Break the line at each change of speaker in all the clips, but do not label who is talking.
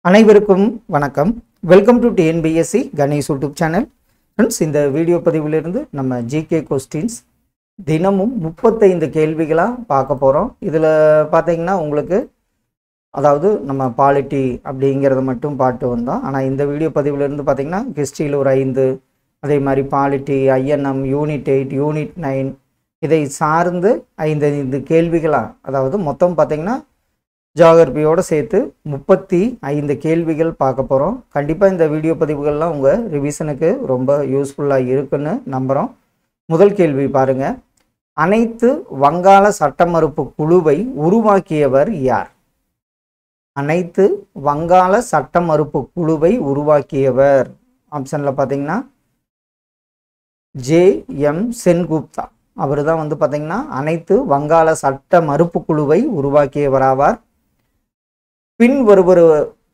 அனைவருக்கும் வணக்கம். Welcome to TNPSC Ganesh YouTube channel. Friends, இந்த வீடியோ பதிவிலிருந்து நம்ம ஜிகே கொஸ்டின்ஸ் தினமும் 35 கேள்விகளாக பார்க்க போகிறோம். இதில் பார்த்தீங்கன்னா உங்களுக்கு அதாவது நம்ம பாலிட்டி அப்படிங்கிறத மட்டும் பாட்டு வந்தோம். ஆனால் இந்த வீடியோ பதிவிலிருந்து பார்த்தீங்கன்னா ஹிஸ்ட்ரியில் ஒரு 5, அதே மாதிரி பாலிட்டி, ஐஎன்எம், யூனிட் 8, யூனிட் 9 இதை சார்ந்து 5 கேள்விகளாக, அதாவது மொத்தம் பார்த்தீங்கன்னா ஜியோகிரபியோடு சேர்த்து 35 கேள்விகள் பார்க்க போகிறோம். கண்டிப்பாக இந்த வீடியோ பதிவுகள்லாம் உங்கள் ரிவிஷனுக்கு ரொம்ப யூஸ்ஃபுல்லாக இருக்குன்னு நம்புகிறோம். முதல் கேள்வி பாருங்கள். அனைத்து வங்காள சட்ட மறுப்பு குழுவை உருவாக்கியவர் யார்? அனைத்து வங்காள சட்ட மறுப்பு குழுவை உருவாக்கியவர் ஆப்ஷனில் பார்த்தீங்கன்னா ஜே.எம். சென்குப்தா. அவர் தான் பார்த்தீங்கன்னா அனைத்து வங்காள சட்ட மறுப்பு குழுவை உருவாக்கியவராவார். பின்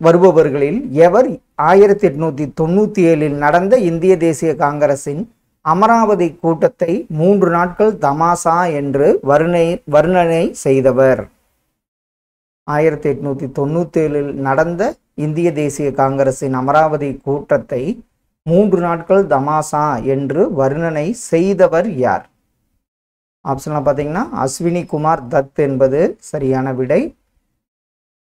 வருபவர்களில் எவர் 1897 நடந்த இந்திய தேசிய காங்கிரசின் அமராவதி கூட்டத்தை 3 நாட்கள் தமாசா என்று வர்ணனை செய்தவர்? 1897 நடந்த இந்திய தேசிய காங்கிரசின் அமராவதி கூட்டத்தை 3 நாட்கள் தமாசா என்று வர்ணனை செய்தவர் யார்? ஆப்ஷன்ல பார்த்தீங்கன்னா அஸ்வினி குமார் தத் என்பது சரியான விடை.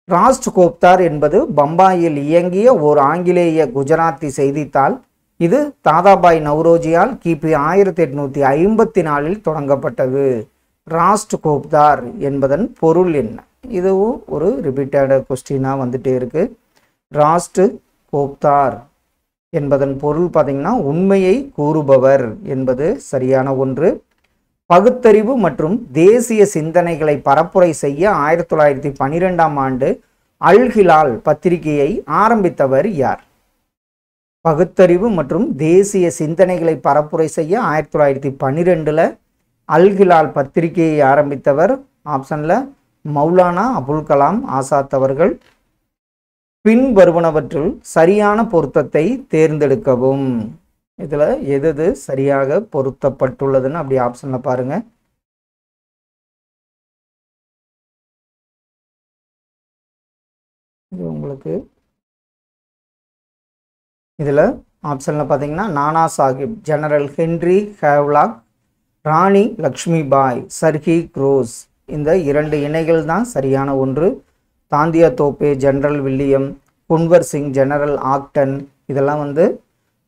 ராஸ்ட் கோப்தார் என்பது பம்பாயில் இயங்கிய ஓர் ஆங்கிலேய குஜராத்தி செய்தித்தாள். இது தாதாபாய் நவ்ரோஜியால் கிபி 1854 தொடங்கப்பட்டது. ராஸ்ட் கோப்தார் என்பதன் பொருள் என்ன? இதுவும் ஒரு ரிப்பீட்டட் கொஸ்டினாக வந்துட்டே இருக்கு. ராஸ்ட் கோப்தார் என்பதன் பொருள் பார்த்தீங்கன்னா உண்மையை கூறுபவர் என்பது சரியான ஒன்று. பகுத்தறிவு மற்றும் தேசிய சிந்தனைகளை பரப்புரை செய்ய 1912ஆம் ஆண்டு அல் ஹிலால் பத்திரிகையை ஆரம்பித்தவர் யார்? பகுத்தறிவு மற்றும் தேசிய சிந்தனைகளை பரப்புரை செய்ய 1912 அல் ஹிலால் பத்திரிகையை ஆரம்பித்தவர் ஆப்ஷன்ல மௌலானா அபுல் கலாம் ஆசாத் அவர்கள். பின் வருவனவற்றுள் சரியான பொருத்தத்தை தேர்ந்தெடுக்கவும். இதில் எது சரியாக பொருத்தப்பட்டுள்ளதுன்னு அப்படி ஆப்ஷனில் பாருங்க. இது உங்களுக்கு இதில் ஆப்ஷனில் பார்த்தீங்கன்னா Nana Sahib, general Henry Havelock, Rani Lakshmi Bai, Sir Hugh Rose, இந்த 2 இணைகள் தான் சரியான ஒன்று. Tantia Tope, general William, Kunwar Singh, general Acton இதெல்லாம்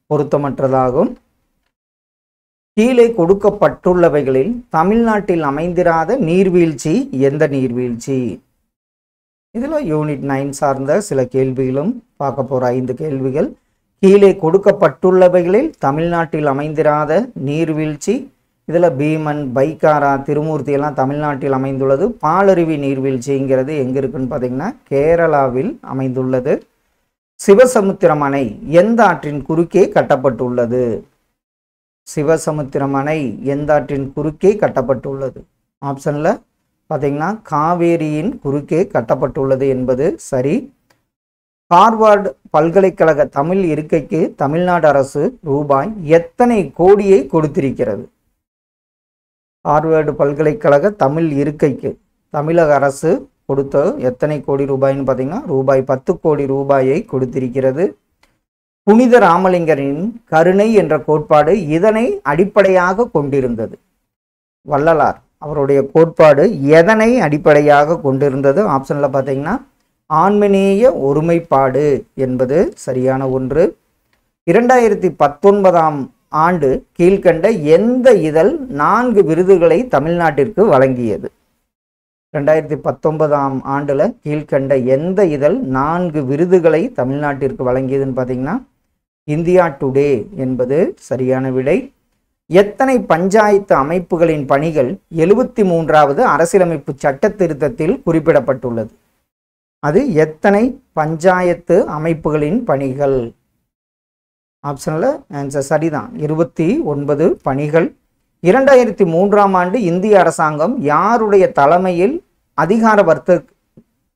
பொருத்தமற்றதாகும். கீழே கொடுக்கப்பட்டுள்ளவைகளில் தமிழ்நாட்டில் அமைந்திராத நீர்வீழ்ச்சி எந்த நீர்வீழ்ச்சி? இதில் யூனிட் 9 சார்ந்த சில கேள்விகளும் பார்க்க போகிற 5 கேள்விகள். கீழே கொடுக்கப்பட்டுள்ளவைகளில் தமிழ்நாட்டில் அமைந்திராத நீர்வீழ்ச்சி. இதில் பீமன், பைக்காரா, திருமூர்த்தி எல்லாம் தமிழ்நாட்டில் அமைந்துள்ளது. பாலருவி நீர்வீழ்ச்சிங்கிறது எங்கே இருக்குன்னு பார்த்தீங்கன்னா கேரளாவில் அமைந்துள்ளது. சிவசமுத்திரம் அணை எந்த ஆற்றின் குறுக்கே கட்டப்பட்டுள்ளது? சிவசமுத்திரம் அணை எந்த ஆற்றின் குறுக்கே கட்டப்பட்டுள்ளது? ஆப்ஷன்ல பார்த்தீங்கன்னா காவேரியின் குறுக்கே கட்டப்பட்டுள்ளது என்பது சரி. ஹார்வர்டு பல்கலைக்கழக தமிழ் இருக்கைக்கு தமிழ்நாடு அரசு ரூபாய் எத்தனை கோடியை கொடுத்திருக்கிறது? ஹார்வர்டு பல்கலைக்கழக தமிழ் இருக்கைக்கு தமிழக அரசு கொடுத்த எத்தனை கோடி ரூபாய்னு பார்த்தீங்கன்னா ரூபாய் 10 கோடி ரூபாயை கொடுத்திருக்கிறது. புனித ராமலிங்கரின் கருணை என்ற கோட்பாடு இதனை அடிப்படையாக கொண்டிருந்தது? வள்ளலார் அவருடைய கோட்பாடு எதனை அடிப்படையாக கொண்டிருந்தது? ஆப்ஷன்ல பார்த்தீங்கன்னா ஆன்மநேய ஒருமைப்பாடு என்பது சரியான ஒன்று. 2019ஆம் ஆண்டு கீழ்கண்ட எந்த இதழ் 4 விருதுகளை தமிழ்நாட்டிற்கு வழங்கியது? 2019ஆம் ஆண்டில் கீழ்கண்ட எந்த இதழ் 4 விருதுகளை தமிழ்நாட்டிற்கு வழங்கியதுன்னு பார்த்தீங்கன்னா இந்தியா டுடே என்பது சரியான விடை. எத்தனை பஞ்சாயத்து அமைப்புகளின் பணிகள் 73வது அரசியலமைப்பு சட்ட திருத்தத்தில் குறிப்பிடப்பட்டுள்ளது? அது எத்தனை பஞ்சாயத்து அமைப்புகளின் பணிகள்? ஆப்ஷனில் ஆன்சர் சரிதான், 29 பணிகள். 2003ஆம் ஆண்டு இந்திய அரசாங்கம் யாருடைய தலைமையில் அதிகார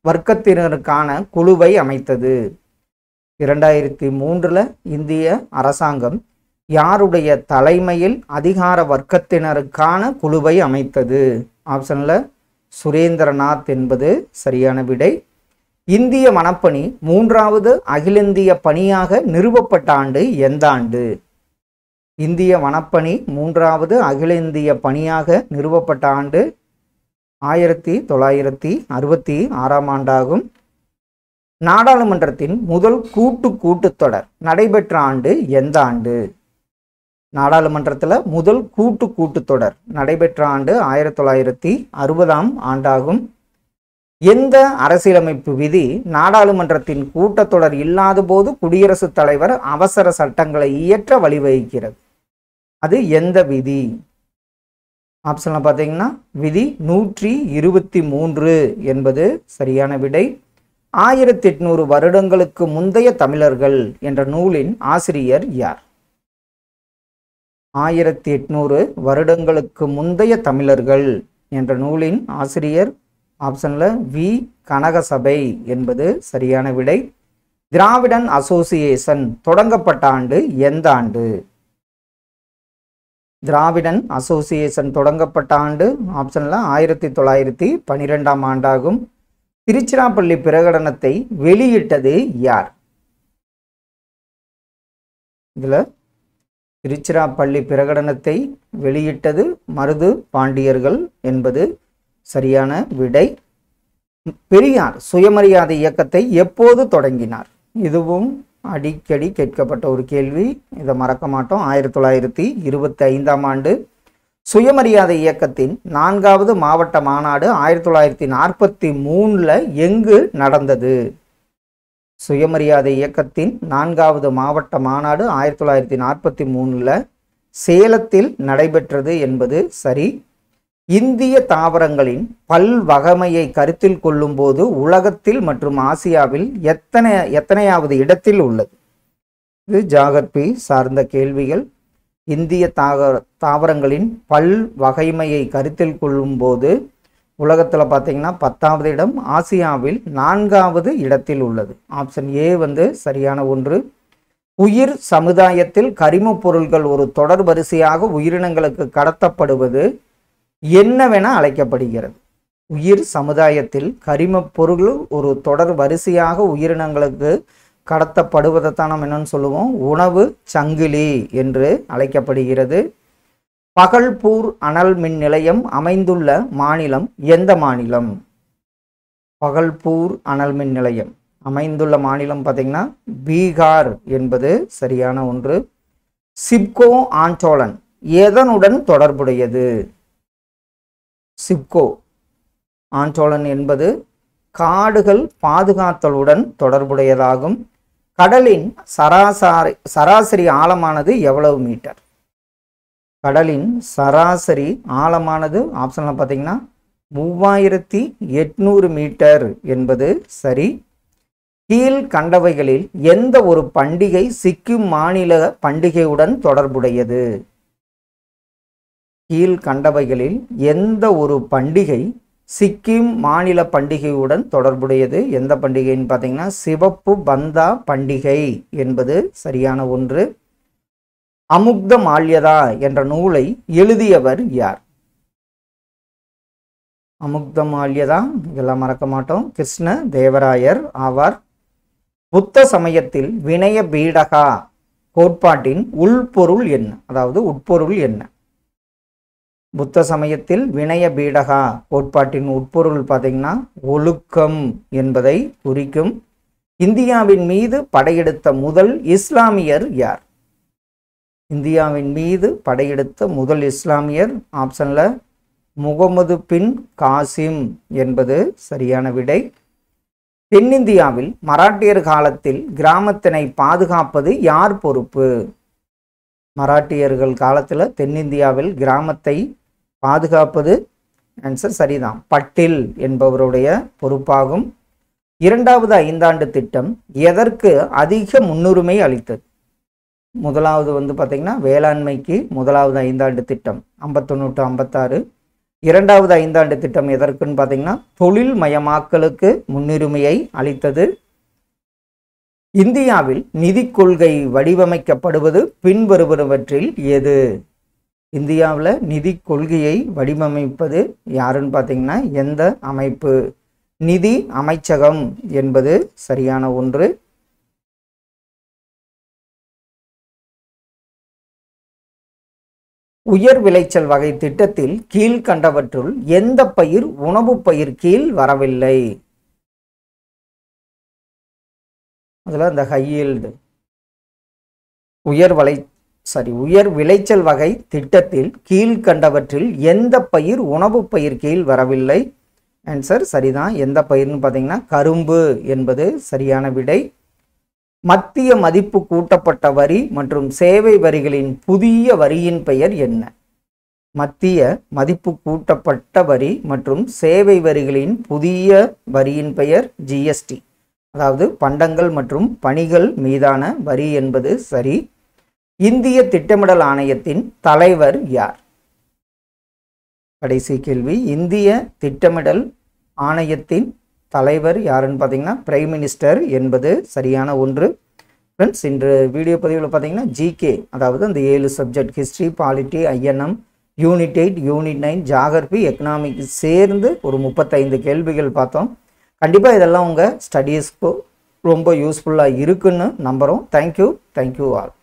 வர்க்கத்தினருக்கான குழுவை அமைத்தது? 2003 இந்திய அரசாங்கம் யாருடைய தலைமையில் அதிகார வர்க்கத்தினருக்கான குழுவை அமைத்தது? ஆப்ஷன்ல சுரேந்திரநாத் என்பது சரியான விடை. இந்திய வனப்பணி 3வது அகில இந்திய பணியாக நிறுவப்பட்ட ஆண்டு எந்த ஆண்டு? இந்திய வனப்பணி 3வது அகில இந்திய பணியாக நிறுவப்பட்ட ஆண்டு 1966ஆம் ஆண்டாகும். நாடாளுமன்றத்தின் முதல் கூட்டத்தொடர் நடைபெற்ற ஆண்டு எந்த ஆண்டு? நாடாளுமன்றத்தில் முதல் கூட்டத்தொடர் நடைபெற்ற ஆண்டு 1960ஆம் ஆண்டாகும். எந்த அரசியலமைப்பு விதி நாடாளுமன்றத்தின் கூட்டத்தொடர் இல்லாத போது குடியரசுத் தலைவர் அவசர சட்டங்களை இயற்ற வழிவகுக்கிறது? அது எந்த விதி? ஆப்ஷன்ல பார்த்தீங்கன்னா விதி 123 என்பது சரியான விடை. 1800 வருடங்களுக்கு முந்தைய தமிழர்கள் என்ற நூலின் ஆசிரியர் யார்? 1800 வருடங்களுக்கு முந்தைய தமிழர்கள் என்ற நூலின் ஆசிரியர் ஆப்ஷன்ல வி கனகசபை என்பது சரியான விடை. திராவிடன் அசோசியேஷன் தொடங்கப்பட்ட ஆண்டு எந்த ஆண்டு? திராவிடன் அசோசியேஷன் தொடங்கப்பட்ட ஆண்டு ஆப்ஷன்ல 1912ஆம் ஆண்டாகும். திருச்சிராப்பள்ளி பிரகடனத்தை வெளியிட்டது யார்? இதுல திருச்சிராப்பள்ளி பிரகடனத்தை வெளியிட்டது மருது பாண்டியர்கள் என்பது சரியான விடை. பெரியார் சுயமரியாதை இயக்கத்தை எப்போது தொடங்கினார்? இதுவும் அடிக்கடி கேட்கப்பட்ட ஒரு கேள்வி, இதை மறக்க மாட்டோம். 1925ஆம் ஆண்டு. சுயமரியாதை இயக்கத்தின் 4வது மாவட்ட மாநாடு 1943 எங்கு நடந்தது? சுயமரியாதை இயக்கத்தின் 4வது மாவட்ட மாநாடு 1943 சேலத்தில் நடைபெற்றது என்பது சரி. இந்திய தாவரங்களின் பல்வகைமையை கருத்தில் கொள்ளும் போது உலகத்தில் மற்றும் ஆசியாவில் எத்தனையாவது இடத்தில் உள்ளது? இது ஜாகிரபி சார்ந்த கேள்விகள். இந்திய தாவரங்களின் பல்வகைமையை கருத்தில் கொள்ளும் போது உலகத்தில் பார்த்தீங்கன்னா 10வது இடம், ஆசியாவில் 4வது இடத்தில் உள்ளது. ஆப்ஷன் ஏ சரியான ஒன்று. உயிர் சமுதாயத்தில் கரிம பொருள்கள் ஒரு தொடர் வரிசையாக உயிரினங்களுக்கு கடத்தப்படுவது என்னவென அழைக்கப்படுகிறது? உயிர் சமுதாயத்தில் கரிம பொருள் ஒரு தொடர் வரிசையாக உயிரினங்களுக்கு கடத்தப்படுவதைத்தான் நம்ம என்னன்னு சொல்லுவோம்? உணவு சங்கிலி என்று அழைக்கப்படுகிறது. பகல்பூர் அனல் மின் நிலையம் அமைந்துள்ள மாநிலம் எந்த மாநிலம்? பகல்பூர் அனல் மின் நிலையம் அமைந்துள்ள மாநிலம் பார்த்தீங்கன்னா பீகார் என்பது சரியான ஒன்று. சிப்கோ ஆண்டோலன் எதனுடன் தொடர்புடையது? சிப்கோ ஆண்டோலன் என்பது காடுகள் பாதுகாத்தலுடன் தொடர்புடையதாகும். கடலின் சராசரி ஆழமானது எவ்வளவு மீட்டர்? கடலின் சராசரி ஆழமானது ஆப்ஷன்ல பார்த்தீங்கன்னா 3800 மீட்டர் என்பது சரி. கீழ் கண்டவைகளில் எந்த ஒரு பண்டிகை சிக்கிம் மாநில பண்டிகையுடன் தொடர்புடையது? கீழ் கண்டவைகளில் எந்த ஒரு பண்டிகை சிக்கிம் மாநில பண்டிகையுடன் தொடர்புடையது? எந்த பண்டிகைன்னு பார்த்தீங்கன்னா சிவப்பு பந்தா பண்டிகை என்பது சரியான ஒன்று. அமுக்த மால்யதா என்ற நூலை எழுதியவர் யார்? அமுக்த மால்யதா இதெல்லாம் மறக்க மாட்டோம், கிருஷ்ண தேவராயர் ஆவார். புத்த சமயத்தில் வினய பீடகா கோட்பாட்டின் உள்பொருள் என்ன? அதாவது உட்பொருள் என்ன? புத்த சமயத்தில் வினய பீடகா கோட்பாட்டின் உட்பொருள் பார்த்தீங்கன்னா ஒழுக்கம் என்பதை குறிக்கும். இந்தியாவின் மீது படையெடுத்த முதல் இஸ்லாமியர் யார்? இந்தியாவின் மீது படையெடுத்த முதல் இஸ்லாமியர் ஆப்ஷன்ல முகமது பின் காசிம் என்பது சரியான விடை. தென்னிந்தியாவில் மராட்டியர் காலத்தில் கிராமத்தினை பாதுகாப்பது யார் பொறுப்பு? மராட்டியர்கள் காலத்தில் தென்னிந்தியாவில் கிராமத்தை பாதுகாப்பது ஆன்சர் சரிதான், பட்டில் என்பவருடைய பொறுப்பாகும். 2வது ஐந்தாண்டு திட்டம் எதற்கு அதிக முன்னுரிமை அளித்தது? முதலாவது பார்த்தீங்கன்னா வேளாண்மைக்கு முதலாவது ஐந்தாண்டு திட்டம் 51-56. 2வது ஐந்தாண்டு திட்டம் எதற்குன்னு பார்த்தீங்கன்னா தொழில் மயமாக்கலுக்கு முன்னுரிமையை அளித்தது. இந்தியாவில் நிதி கொள்கை வடிவமைக்கப்படுவது பின்வருவனவற்றில் எது? இந்தியாவில் நிதி கொள்கையை வடிவமைப்பது யாருன்னு பார்த்தீங்கன்னா எந்த அமைப்பு? நிதி அமைச்சகம் என்பது சரியான ஒன்று. உயர் விளைச்சல் வகை திட்டத்தில் கீழ்கண்டவற்றுள் எந்த பயிர் உணவு பயிர் கீழ் வரவில்லை? அதில் இந்த ஹை ஈல்டு உயர் விளைச்சல் வகை திட்டத்தில் கீழ்கண்டவற்றில் எந்த பயிர் உணவு பயிர் கீழ் வரவில்லை? ஆன்சர் சரிதான். எந்த பயிர்னு பார்த்தீங்கன்னா கரும்பு என்பது சரியான விடை. மத்திய மதிப்பு கூட்டப்பட்ட வரி மற்றும் சேவை வரிகளின் புதிய வரியின் பெயர் என்ன? மத்திய மதிப்பு கூட்டப்பட்ட வரி மற்றும் சேவை வரிகளின் புதிய வரியின் பெயர் ஜிஎஸ்டி, அதாவது பண்டங்கள் மற்றும் பணிகள் மீதான வரி என்பது சரி. இந்திய திட்டமிடல் ஆணையத்தின் தலைவர் யார்? கடைசி கேள்வி. இந்திய திட்டமிடல் ஆணையத்தின் தலைவர் யாருன்னு பார்த்தீங்கன்னா பிரைம் மினிஸ்டர் என்பது சரியான ஒன்று. ஃப்ரெண்ட்ஸ், இன்று வீடியோ பதிவில் பார்த்தீங்கன்னா ஜிகே, அதாவது அந்த 7 subject history, polity, INM, unit 8, unit 9, geography, economic சேர்ந்து ஒரு 35 கேள்விகள் பார்த்தோம். கண்டிப்பாக இதெல்லாம் உங்கள் ஸ்டடீஸ்க்கு ரொம்ப யூஸ்ஃபுல்லாக இருக்குன்னு நம்புகிறோம். Thank you all.